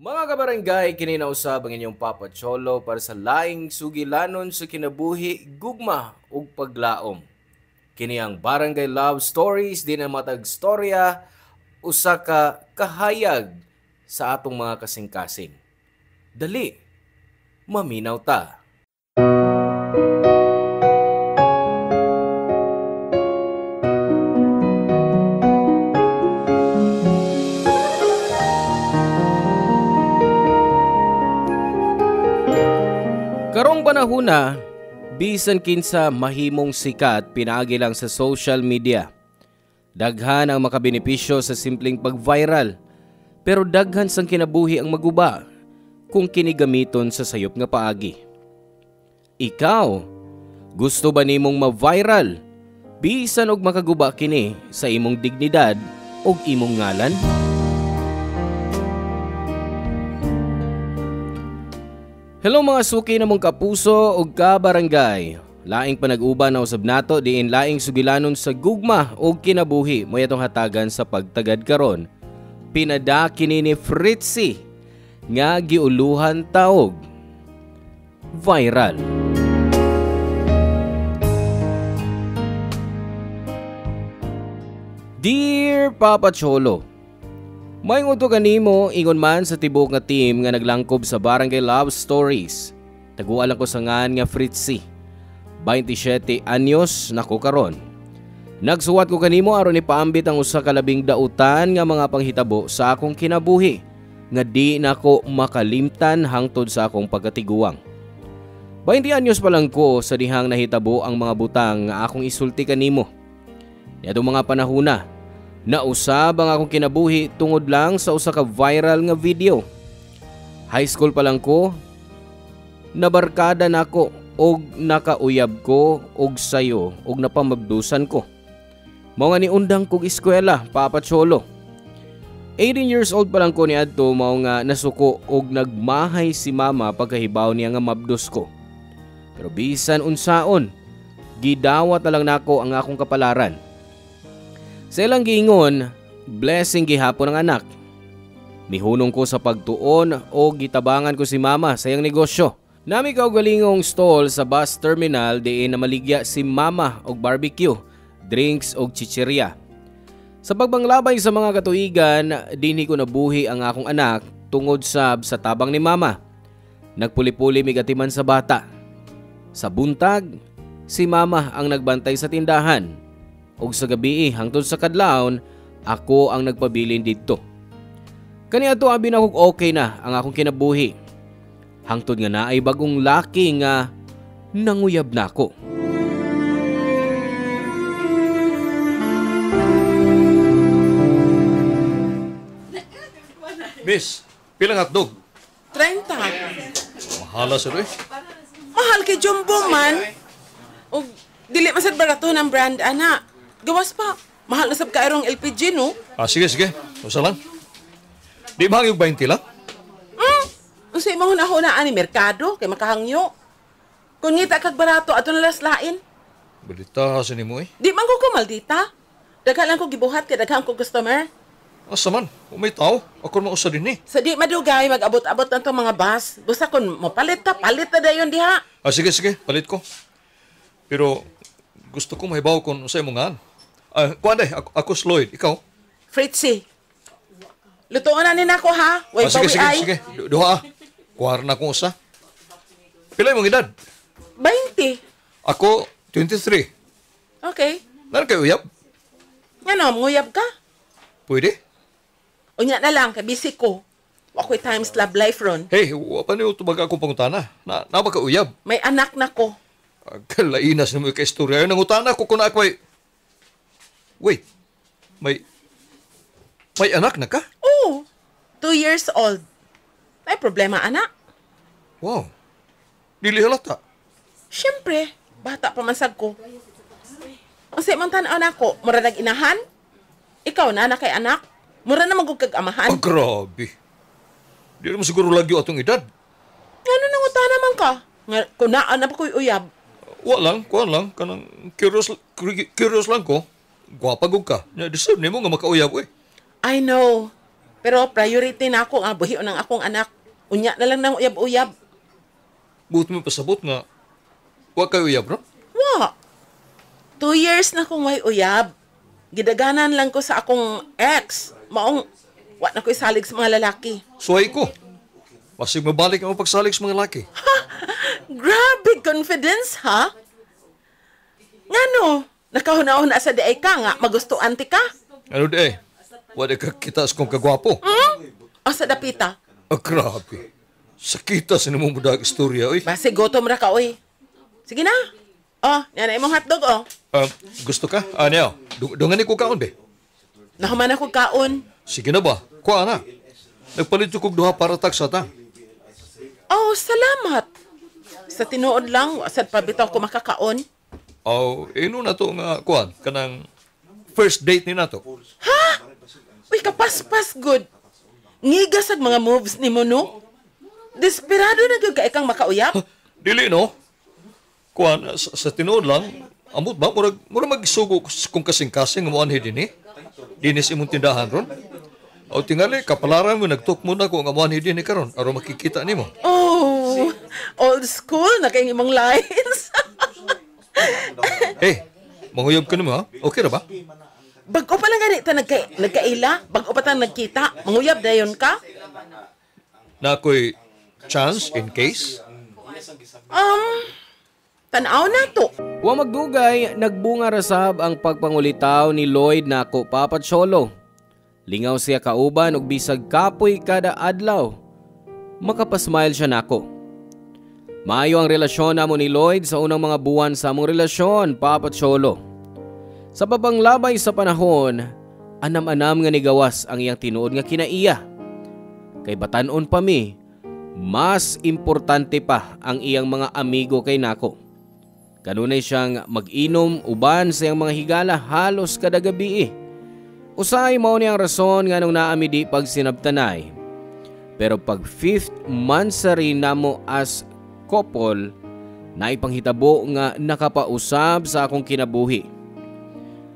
Mga kabarangay, kininausab ang inyong Papa Cholo para sa laing sugilanon sa kinabuhi, gugma ug paglaom. Kini ang Barangay Love Stories di na matag storya usa ka kahayag sa atong mga kasing-kasing. Dali, maminaw ta. Karong panahona, bisan kinsa mahimong sikat pinaagi lang sa social media. Daghan ang makabenepisyo sa simpleng pag-viral, pero daghan sang kinabuhi ang maguba kung kinigamiton sa sayop nga paagi. Ikaw, gusto ba nimong ma-viral bisan og makaguba kini sa imong dignidad ug imong ngalan? Hello mga suki na mong kapuso ug kabarangay. Laing panag-uban na usab nato diin laing sugilanon sa gugma ug kinabuhi mo atong hatagan sa pagtagad karon. Pinada kini ni Fritzy nga giuluhan taog viral. Dear Papa Cholo, may nguto kanimo ingon man sa tibok nga team nga naglangkob sa Barangay Love Stories. Taguan lang ko sa ngan nga Fritzy. 27 anyos nako karon. Nagsuwat ko kanimo aron ipaambit ang usa ka labing dautan nga mga panghitabo sa akong kinabuhi nga di nako makalimtan hangtod sa akong pagkatiguang. 20 anyos pa lang ko sa dihang nahitabo ang mga butang nga akong isulti kanimo. Niadtong mga panahona, nausab ang akong kinabuhi tungod lang sa usa ka viral nga video. High school pa lang ko, nabarkada nako og nakauyab ko og sayo og napamabdusan ko. Mao nga niundang kog eskwela, Papa Cholo. 18 years old pa lang ko niadto mao nga nasuko og nagmahay si mama pagkahibaw niya nga mabdus ko. Pero bisan unsaon, gidawat na lang nako ang akong kapalaran. Sa ilang giingon, blessing gihapon ang anak. Mihunong ko sa pagtuon o gitabangan ko si mama sa iyang negosyo. Nami kaugalingong stall sa bus terminal diin na maligya si mama og barbecue, drinks og chichirya. Sa pagbanglabay sa mga katuigan, dinhi ko nabuhi ang akong anak tungod sa tabang ni mama. Nagpuli-puli migatiman sa bata. Sa buntag, si mama ang nagbantay sa tindahan. Og sa gabi hangtod sa kadlawon, ako ang nagpabilin didto. Kaniadto abi na kog okay na ang akong kinabuhi. Hangtod nga naay bagong laki nga nanguyab nako. Miss, pilang hotdog? 30. Mahala sir eh. Mahal kay Jumbo man. O dili masad barato ng brand, ana. Gawas pa. Mahal na sab kairong LPG, no? Sige. Usa lang. Di ba yung 20 lang? Unsay mo hunahunaan ni merkado kay makahangyo. Kung ngita kag barato ato nalaslain. Balita sa nimo eh. Di man ko maldita. Daghan lang ko gibuhat kay daghan ko customer. Asa man, kung may tao, ako naman usa din eh. Sa di madugay mag-abot-abot na itong mga bus. Basta kung mapalit ta dayon diha. Sige, palit ko. Pero gusto ko mahibaw kung sa imong ngan. Kuan day, ako Sloyd, ikaw? Fritzy. Lutoon na nako ha. Way Sige. Duha. Kuwar na kong usa. Pila imong edad? 20. Ako, 23. Okay. Nan kay uyab? Ngano, nguyab ka? Pwede? Unya na lang, kay busy ko. Wako'y times love life ron. Hey, wapa niyo tubag akong pangutana. Na ba ka uyab? May anak na ko. Kalainas na mo ka istorya. Nangutana ko kung ako'y... Wait, may anak na ka? Oo, 2 years old. May problema, anak. Wow, dili halata. Siyempre, bata pa man sad ko. Kasi man tanaw na ko, mura nag-inahan. Ikaw na kay anak. Mura na magugkag amahan. Grabe. Di naman siguro lagi atong edad. Ano nangutana man ka? Kung naan na pa ko'y uyab. Kuan lang. Kanang curious lang ko. Gwapa gug ka. Deserve nimo nga makauyab eh. I know. Pero priority na ako nga buhion ng akong anak. Unya na lang ng uyab-uyab. Buti mo pasabot nga. Wa kayo uyab, no? Wa. 2 years na kong may uyab. Gidaganan lang ko sa akong ex. Maong, wa na ko isalig sa mga lalaki. Suway ko. Masig mabalik ang pagsalig sa mga laki. Grabe confidence, ha? Ngano? Nakahuna-huna sa di ay ka nga, magustuhan ti ka? Ano di eh? Wala ka kita sa kong kagwapo. O sa dapita? Ah, grabe. Sakita sa namang mudag istorya, oy. Base gutom ra ka, oy. Sige na. Oh, yan na imong hotdog, oh. Gusto ka? Ano? Dungan ko kaon, be. Nahuman ako kaon. Sige na ba? Kuha na. Nagpalit ko duha para taksa ta. Oh, salamat. Sa tinuod lang, wasad pa bitaw ko makakaon. Ino na to nga, kuhan, kanang first date ni nato. Ha? Uy, kapaspas good. Ngigas ang mga moves ni mo, no? Desperado na gyud ka ikang makauyap. Dili, no? Kuhan, sa tinuod lang, amot ba? Murag magsugo kung kasing-kasing mo anhi din eh. Dinis imong tindahan ron. O tingali, kapalaran mo, nagtok mo na kung amuan hindi ni karon aron makikita nimo. Oh, old school na kayong imong lines. Manguyab ka nimo ha? Okay ra ba? Bago pa lang ganito nagkaila, bago pa tang nagkita, manguyab dayon ka? Na ako'y chance in case? Tanaw na to. Wa magdugay, nagbunga rasab ang pagpangulitaw ni Lloyd nako Papa Cholo. Lingaw siya kauban og bisag kapoy kada adlaw. Makapasmile siya nako. Maayo ang relasyon namo ni Lloyd sa unang mga buwan sa among relasyon, Papa Cholo. Sa pabanglabay sa panahon, anam-anam nga nigawas ang iyang tinuod nga kinaiya. Kay batan-on pa mi, mas importante pa ang iyang mga amigo kay nako. Kanunay siyang mag-inom uban sa iyang mga higala halos kada gabi. Usay mao ni ang rason nga nung naami di pag sinabtanay. Pero pag 5th month sa rin namo as couple, naipanghitabo nga nakapausab sa akong kinabuhi.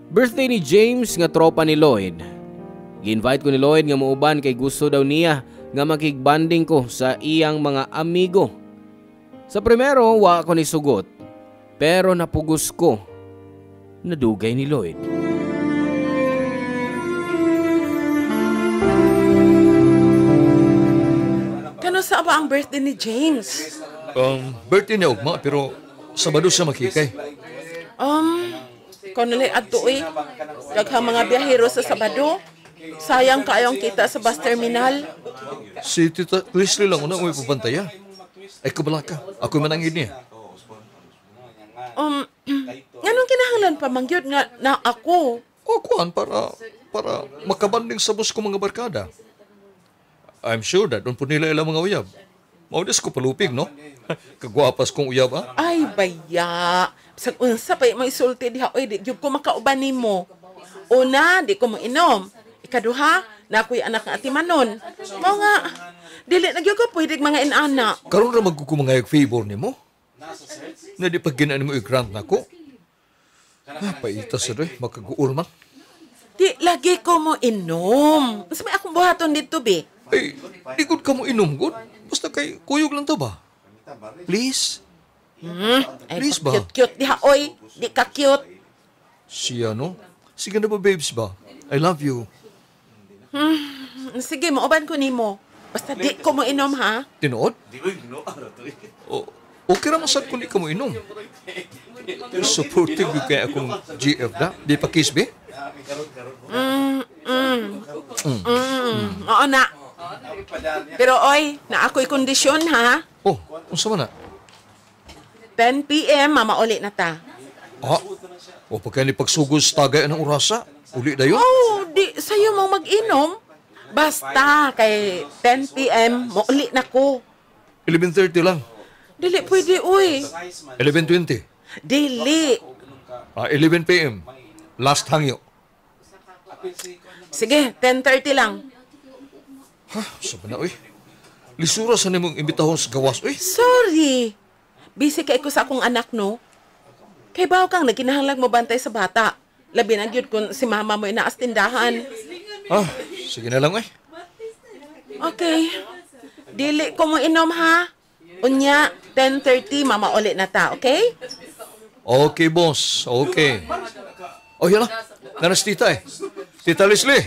Birthday ni James nga tropa ni Lloyd. Gi-invite ko ni Lloyd nga muuban kay gusto daw niya nga makigbanding ko sa iyang mga amigo. Sa primero, wa ako ni sugot. Pero napugos ko. Nadugay ni Lloyd. Kano sa ba ang birthday ni James? Birthday niya ugma pero Sabado siya makikay. Kanulay adto daghang mga biyahero sa Sabado. Sayang kayong kita sa bus terminal. Si Tita Leslie lang unang may pupantaya. Ay kabala ka, ako manangin niya. Nganong kinahanglan pa mangyod nga na ako? O kuan para makabanding sa bus ko mga barkada. I'm sure that doon po nila ilang mga uyab. Maudas ko palupig, no? Kagwapas kong uyab, ha? Ay, baya. Bisag unsa pa may sulti diha, oy, di gyud ko makauban nimo. Una, di ko mo inom. Ikaduha, na ako'y anak ng atimanon. Mao nga, dili na gyud ko pwede mga inana. Karon ra magkukumangayag favor nimo. Na di pag ginaan mo i-grant na ko. Paita sa doy, makaguol man. Di lagi ko mo inom. Mas may akong buhaton dito, be. Ay, di good ka mo inom, good. Basta kay kuyog lang ta ba? Please? Ay, Please ba? cute diha, oy. Di ka cute. Siya, no? Sige na ba, babes ba? I love you. Sige, mauban ko nimo. Basta di ko mo inom, ha? Tinood? Okay ra masad kung di ka mo inom. Supportive yung kaya akong GF na. Di pa kiss, be? Oo na. Pero oy, na ako'y kondisyon, ha? Oh, unsa man na? 10 p.m. mamauli na ta. O pagka ni pagsugos tagay ng orasa, uli na yun? Oh, di sa'yo mo mag-inom. Basta, kay 10 p.m. mauli na ko. 11:30 lang. Dili pwede, uy. 11:20. Dili. 11 p.m. Last hangyo. Sige, 10:30 lang. Sabi na, uy. Lisura sa nimong imbitahon sa gawas, uy. Sorry. Busy kay ko sa akong anak, no? Kay baw kang nagkinahanglang mo bantay sa bata. Labi na gyud kung si mama mo inaas tindahan. Sige na lang, uy. Okay. Dili ko mo inom ha. Unya, 10:30 mamauli na ta, okay? Okay, boss. Okay. Oh, yan na. Nanas tita eh. Tita Leslie.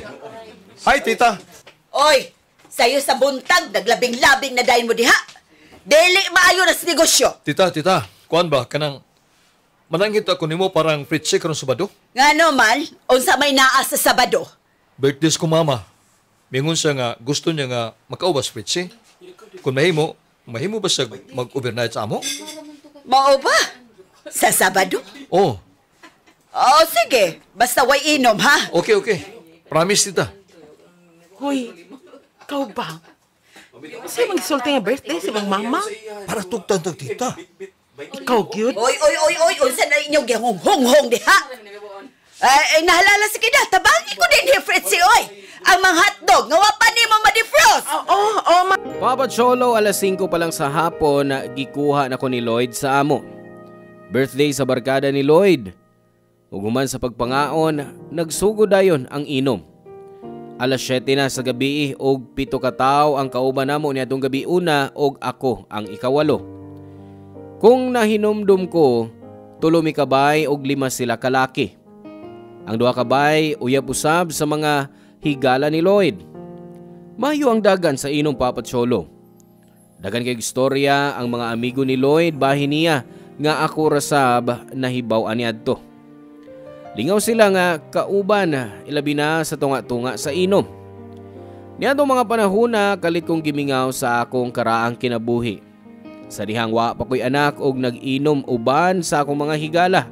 Hi, tita. Oy, sayo sa buntag, naglabing-labing na dahin mo diha. Dili maayo na sa negosyo. Tita. Kuan ba? Kanang manangit ako nimo parang Fritzy karon Sabado. Nga naman, unsa may naa sa Sabado. Birthdays ko mama. Mingon siya nga gusto niya nga makaubas Fritzy. Kung mahimo ba siya mag-overnight sa amo? Mao ba? Sa Sabado? Oh, Oh, sige. Basta way inom, ha? okay. Promise, tita. Hoy, ikaw ba? Sa'yo mag-isulti nga birthday si mga mama? Para tugtang tita. Ikaw, cute? Oy, unsa na inyong gihong-hong diha? Ay, nahalala si kida, tabangin ko din ni Fritzy, oy! Ang mga hotdog, nga wapan ni mo ma-defrost! Papa Cholo, alas 5 pa lang sa hapon na gikuha na ko ni Lloyd sa amo. Birthday sa barkada ni Lloyd. Uguman sa pagpangaon, nagsugod dayon ang inom. Alas 7 na sa gabi og 7 ka tawo ang kauban namo niadtong gabi una og ako ang ikawalo. Kung nahinomdom ko, 3 mi kabay og 5 sila kalaki. Ang 2 kabay uyab usab sa mga higala ni Lloyd. Mayo ang dagan sa inom Papa Cholo. Dagan kay istorya ang mga amigo ni Lloyd bahin niya nga ako rasab nahibaw niadto. Lingaw sila nga kauban ilabi na sa tunga-tunga sa inom. Niadtong mga panahon na kalit kong gimingaw sa akong karaang kinabuhi. Sa dihang wa pa ko'y anak og nag-inom uban sa akong mga higala.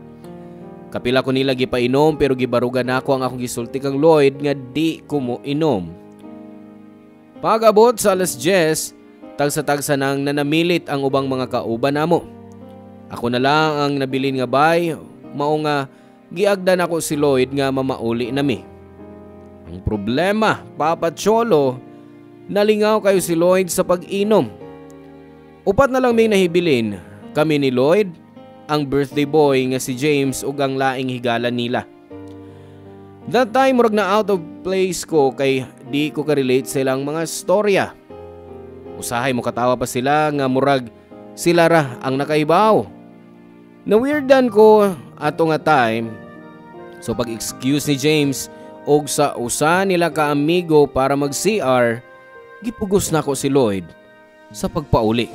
Kapila ko nila gipainom pero gibarugan ako ang akong gisulti kang Lloyd nga di ko mo inom. Pag-abot sa alas 10, tagsa-tagsa nang nanamilit ang ubang mga kauban namo. Ako na lang ang nabilin nga bay, mao nga giagdan ako si Lloyd nga mamauli nami. Ang problema, Papa Cholo, nalingaw kayo si Lloyd sa pag-inom. Upat na lang may nahibilin, kami ni Lloyd, ang birthday boy nga si James ug ang laing higala nila. That time murag na out of place ko kay di ko ka-relate sa ilang mga storya. Usahay mo katawa pa sila nga murag sila ra ang nakaibaw. Na-weirdan ko ato nga time. So pag-excuse ni James og sa usa nila ka-amigo para mag-CR, gipugos na ko si Lloyd sa pagpauli.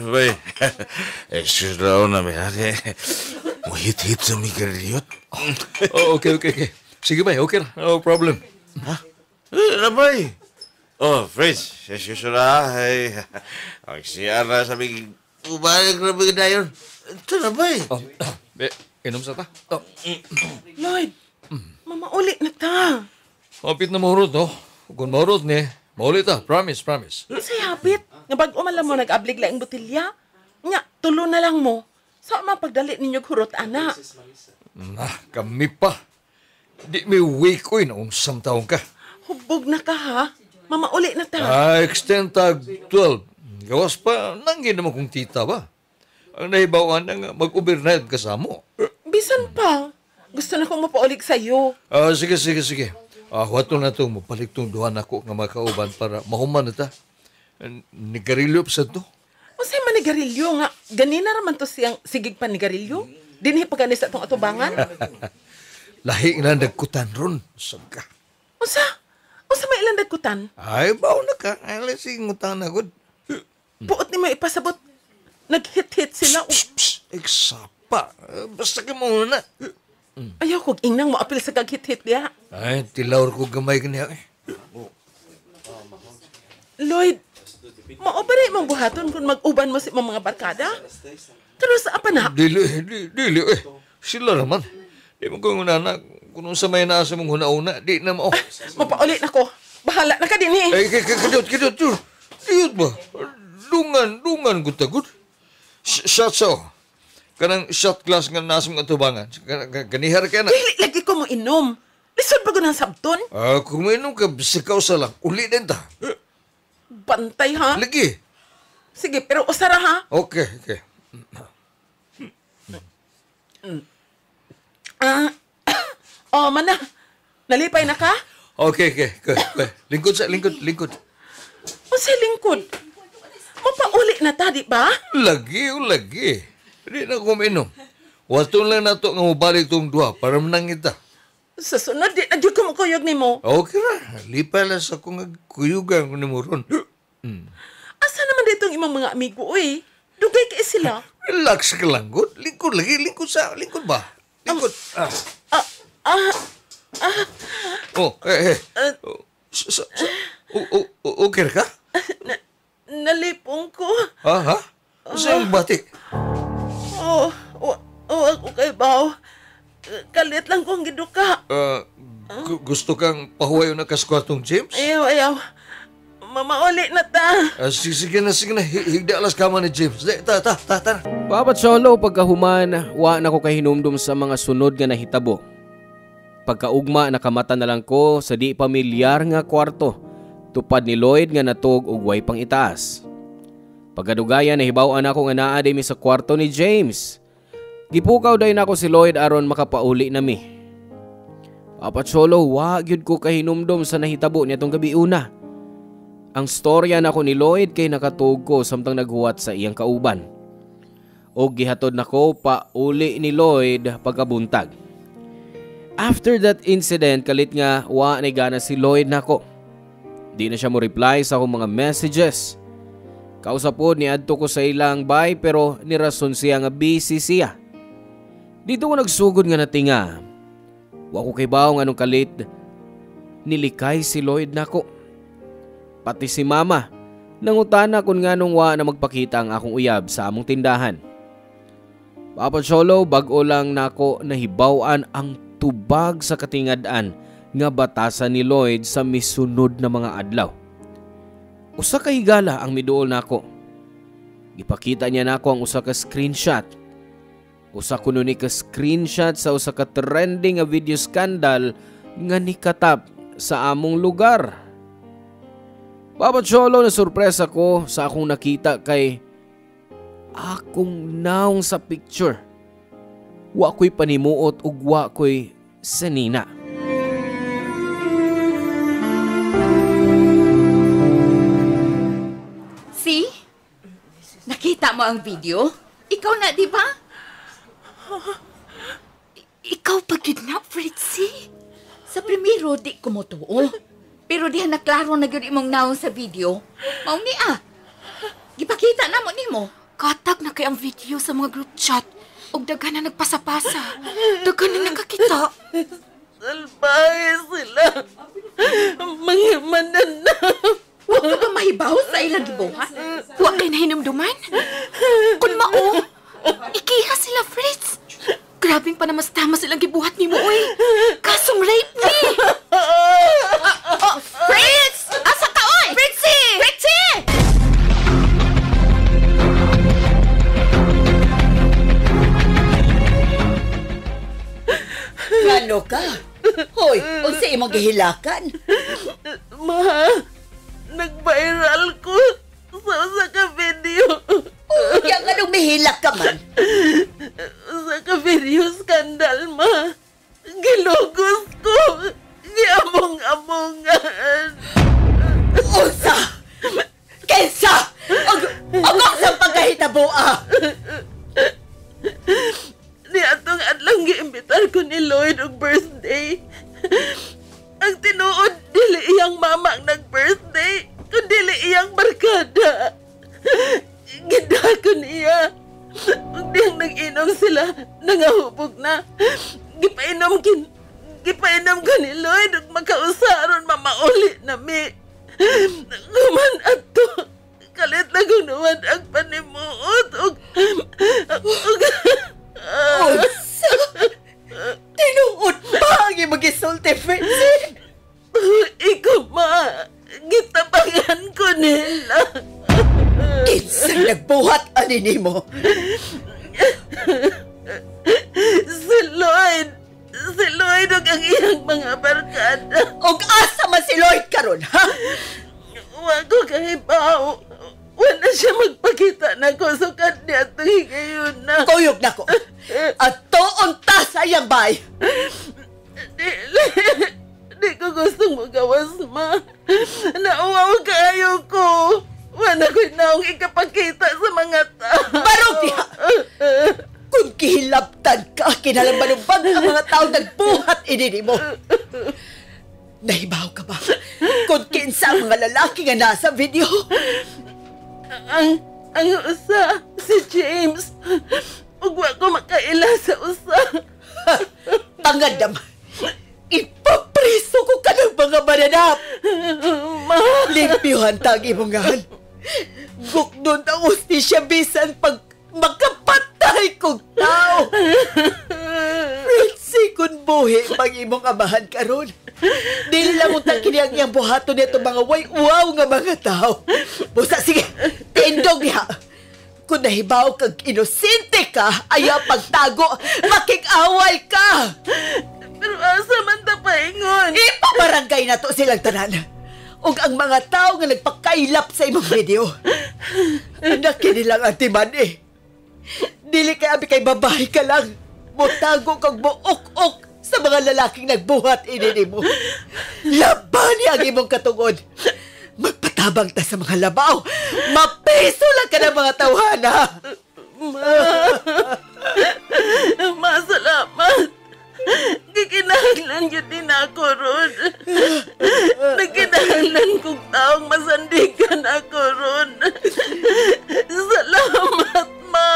Bay, excuse daw na may muhit-hit sa mi karyot. Oh, okay. Sige bay, okay na. No problem. Ha? Bay? Oh, Fritz, excuse na. Ay, siya na sa mi ubalik na mga dayon. Ito na bay. Oh, inom sa ta. Oh. Lloyd, mamauli na ta. Mapit na mahurot, no? Kung mahurot ni, maulit ta. Promise. Say hapit, nga bag umalam mo nag-ablig laing botilya. Nga, tulo na lang mo. Sa mapagdali ninyo hurot, ana. Kami pa. Di may week ko noong isang taong ka. Hubog na ka ha. Mamauli na ta. Extend tag 12. Gawas pa, nanggin naman kong tita ba? Ang nahibawan na mag-overnight kasamo. Bisan pa. Gusto na kong mapaulig sa'yo. Sige. Wato na itong mapalik itong duhan ako nga makauban para mahuman na ta. Nigarilyo pa sa ito. O sa'y manigarilyo nga. Ganina naman to siyang sigig pa nigarilyo. Dinhi pa ganis sa itong atubangan. Lahi na nagkutan ron. Saga. Usa may ilang dagkutan. Ay, baw na ka. Ay, lasing utang na good. Puot ni mo ipasabot. Nag-hit-hit sila. Eksapa. Basta ka muna. Ayaw kog inang mo apil sa kag-hit-hit diya. Ay, tilawar ko gamay ka niya. Lloyd, maobaray mong buhaton kung mag-uban mo si mga barkada? Pero sa apa na? Dili. Sila naman. Di mo kong unana, kung sa may nasa mong huna-una, di na mo. Mapaulit na ko. Bahala na ka din eh. Ay, kadiyot. Diyot ba? Dungan, good. Shots Kanang shot glass nga nasa mong atubangan. Ganihar ka na. Dili, lagi ko mo inom. Lisod ba ko ng sabton? Kung mainom ka, sikaw sa lang. Uli din ta. Bantay ha? Lagi. Sige, pero usara ha? Okay. Oh, mana. Nalipay na ka? Okay. Lingkod. O sa lingkod? Mapauli na ta, di ba? Lagi. Di na ko minom. Wato lang na to nga mabalik tong duha para menang kita. Sa sunod, di na ko makuyog ni mo. Okay ra. Lipay lang sa kong kuyugan ko ni mo ron. Asa naman dito ang imong mga amigo, uy? Dugay kay sila. Relax ka lang, good. Lingkod lagi. Lingkod ba? Lingkod. Okay ka? Nalipong ko. Ha? Saan batik? Ako kay Bao. Kalit lang kong giduka. Gusto kang pahuwayo na kaskwatong James? Ayaw. Mamauli na ta. Sige na. Higda alas kama ni James. Ta. Papa Cholo, pagkahuman, wa na ko kahinumdum sa mga sunod nga nahitabo. Pagkaugma, nakamata na lang ko sa di pamilyar nga kwarto. Tupad ni Lloyd nga natog og way pang itaas. Pagkadugayan, nahibaw-an ako nga naa mi sa kwarto ni James. Gipukaw day nako si Lloyd aron makapauli nami. Papa Cholo, wa gyud ko kahinumdum sa nahitabo nitong gabi una. Ang storya nako ni Lloyd kay nakatuog ko samtang naghuwat sa iyang kauban. Og gihatod nako pauli ni Lloyd pagkabuntag. After that incident, kalit nga wa ni gana si Lloyd nako. Di na siya mo reply sa akong mga messages. Kausapod ni adto ko sa ilang bay pero nirason siya nga busy siya. Dito ko nagsugod nga natinga. Wa ko kay baong anong kalit nilikay si Lloyd nako. Pati si mama nangutana kung nganong wa na magpakita ang akong uyab sa among tindahan. Papa Cholo, bag-o lang nako nahibaw-an ang tubag sa katingad-an nga batasan ni Lloyd sa misunod na mga adlaw. Usa ka higala ang miduol nako. Gipakita niya nako ang usa ka screenshot. Usa kuno ni ka screenshot sa usa ka trending nga video scandal nga nikatap sa among lugar. Papa Cholo, na surpresa ko sa akong nakita kay akong naong sa picture. Wa ko'y panimuot ug wa ko'y sanina. See? Nakita mo ang video? Ikaw na, di ba? Ikaw pag-kidnap, Fritzy? Sa primero, di ko mo tuo. Pero diha na klaro na gyud imong naong sa video. Mao ni gipakita na mo nimo. Katag na kay ang video sa mga group chat. Og daghan na nagpasa-pasa. Daghan na nakakita. Salbahe sila. Mga mananap. Wa ka ba mahibaw sa ilang gibuhat? Wa kay nahinumduman. Kun mao, ikiha sila, Fritz. Grabing panamastama silang gibuhat ni mo, oy. Kasong rape ni. Fritz! Asa ka, oy? Fritzy! Fritzy! Ngano ka? Hoy, unsa imong gihilakan? Ma, nag-viral ko sa ka video. Yang anong mihilak ka man? Sa ka video scandal, ma. Gilugos ko. Giamong-amongan. Unsa? Kensa? Og sa pagkahitabo, Di atong adlang giimbitar ko ni Lloyd og birthday. Ang tinuod, dili iyang mama ang nag-birthday, kundi dili iyang barkada. Gidakon iya. Ug diyang nag-inom sila, nangahubog na. Gipainom ko ni Lloyd ug makausaron mamauli nami. Guman ato, kalit lang kung nuwad ang panimuot ug Unsa? Tinuod pa ang imong gisulti, Fritzy? Ikaw, ma. Gitabangan ko nila. Kinsang nagbuhat ani nimo? Si Lloyd ug ang iyang mga barkada. Og asa man si Lloyd karon, ha? Wa ko kahibaw. wala siya magpakita na ko so kanya at higayon na. Kuyog na ko. At tuon ta sa iyang bay. Di ko gustong magawas, ma. Nauwaw kayo ko. Wala ko'y naong ikapakita sa mga tao. Barog diha! Kung kihilabtan ka, kinalambanubag ang mga tao nagbuhat inini mo. Nahibaw ka ba? Kung kinsa ang mga lalaki nga nasa video. Ang usa, si James. Ugwa ko makaila sa usa. Tangad naman. Ipapriso ko ka ng mga mananap. Ma. Limpyuhan tagi mong gahan. Gukdon ang ustisya bisan pag makapatay kong tao. Ritsi kung buhi pag imong amahan karon. Dili lang utang kiniyang iyang buhato nito mga way-wow nga mga tao. Busa, sige, tindog niya. Kung nahibaw kag inosente ka, ayaw pagtago, makik-away ka. Pero asa man ta paingon? Ipabarangay na to silang tanan. Ug ang mga tao nga nagpakailap sa imong video. Nakinilang ang timan eh. Dili kay abi kay babae ka lang. Mutago kag buok-ok sa mga lalaking nagbuhat inini mo. Laban ang imong katungod. Magpatabang ta sa mga labaw. Mapiso lang ka ng mga tawhana. Ma, salamat. Gikinahanglan yun din ako ron. Nagkinahanglan kong taong masandigan ako ron. Salamat, ma.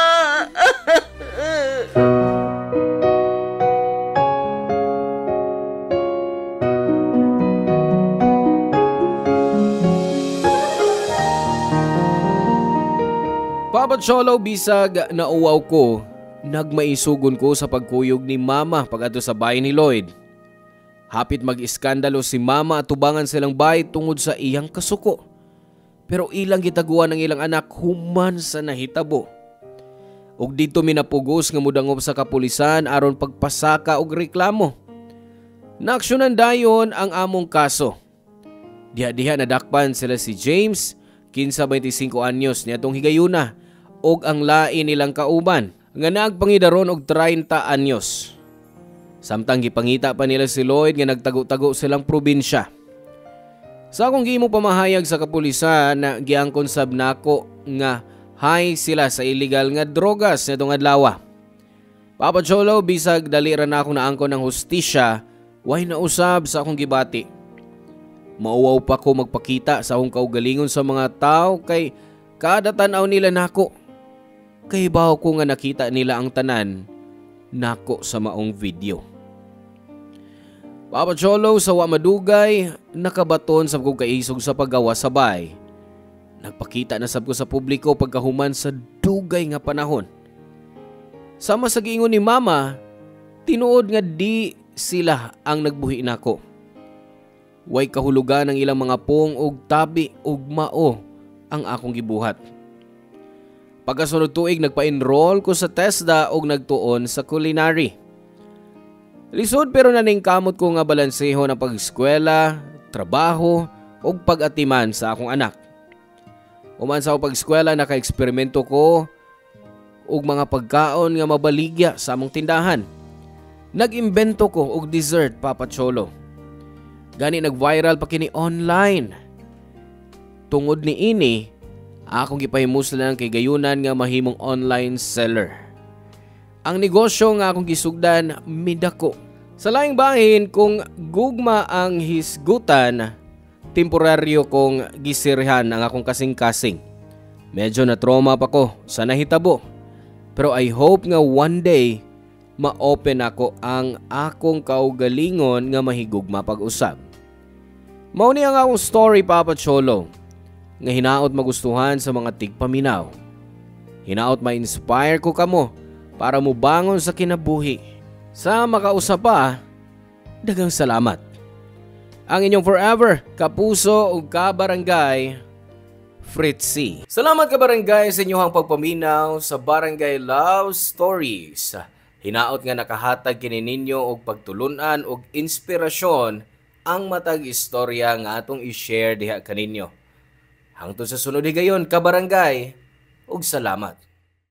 Papa Cholo, bisag nauwaw ko, nagmaisugon ko sa pagkuyog ni Mama pag-ato sa bahay ni Lloyd. Hapit mag-iskandalo si Mama at tubangan silang bahay tungod sa iyang kasuko. Pero ilang gitaguan ng ilang anak human sa nahitabo. Ug dito minapugos nga mudangop sa kapulisan aron pagpasaka og reklamo. Naaksyonan dayon ang among kaso. Diha-diha nadakpan sila si James, 25 anyos niadtong higayuna, og ang lain nilang kauban nga nagpangidaron og 30 anyos. Samtang gipangita pa nila si Lloyd nga nagtago-tago silang probinsya. Sa akong gihimo pamahayag sa kapulisan na giangkon sab nako nga hay sila sa illegal nga drogas nitong adlaw. Papa Cholo, bisag dali ra na ako naangkon ng hustisya, way na usab sa akong gibati. Mauwaw pa ko magpakita sa akong kaugalingon sa mga tao kay kada tan-aw nila nako. Kay bawo ko nga nakita nila ang tanan nako sa maong video. Papa Cholo, sa wa madugay, nakabaton sab ko kaisog sa paggawa sa bay. Nagpakita na sab ko sa publiko pagkahuman sa dugay nga panahon. Sama sa giingon ni Mama, tinuod nga di sila ang nagbuhi nako. Way kahulugan ng ilang mga pong og tabi og mao ang akong gibuhat. Pagkasunod tuig nagpa-enroll ko sa TESDA og nagtuon sa culinary. Lisod pero naningkamot ko nga balanseho ng pag-eskwela, trabaho ug pag-atiman sa akong anak. Human sa akong pag-eskwela naka-eksperimento ko og mga pagkaon nga mabaligya sa among tindahan. Nag-imbento ko og dessert, Papa Cholo. Gani nag-viral pa kini online. Tungod ni ini, akong gipahimuslan kay gayunan nga mahimong online seller. Ang negosyo nga akong gisugdan midako. Sa laing bahin kung gugma ang hisgutan, temporaryo kong gisirhan ang akong kasing-kasing. Medyo na trauma pa ko sa nahitabo. Pero I hope nga one day ma-open ako ang akong kaugalingon nga mahigugma pag-usab. Mao ni ang akong story, Papa Cholo, nga hinaot magustuhan sa mga tigpaminaw. Hinaot ma-inspire ko kamo para mubangon sa kinabuhi. Sa makausap pa, daghang salamat. Ang inyong forever, kapuso ug kabarangay, Fritzy. Salamat kabarangay sa inyong pagpaminaw sa Barangay Love Stories. Hinaot nga nakahatag kini ninyo og pagtulunan og inspirasyon ang matag istorya nga atong i-share diha kaninyo. Hangtod sa sunod higayon ka barangay, ug salamat.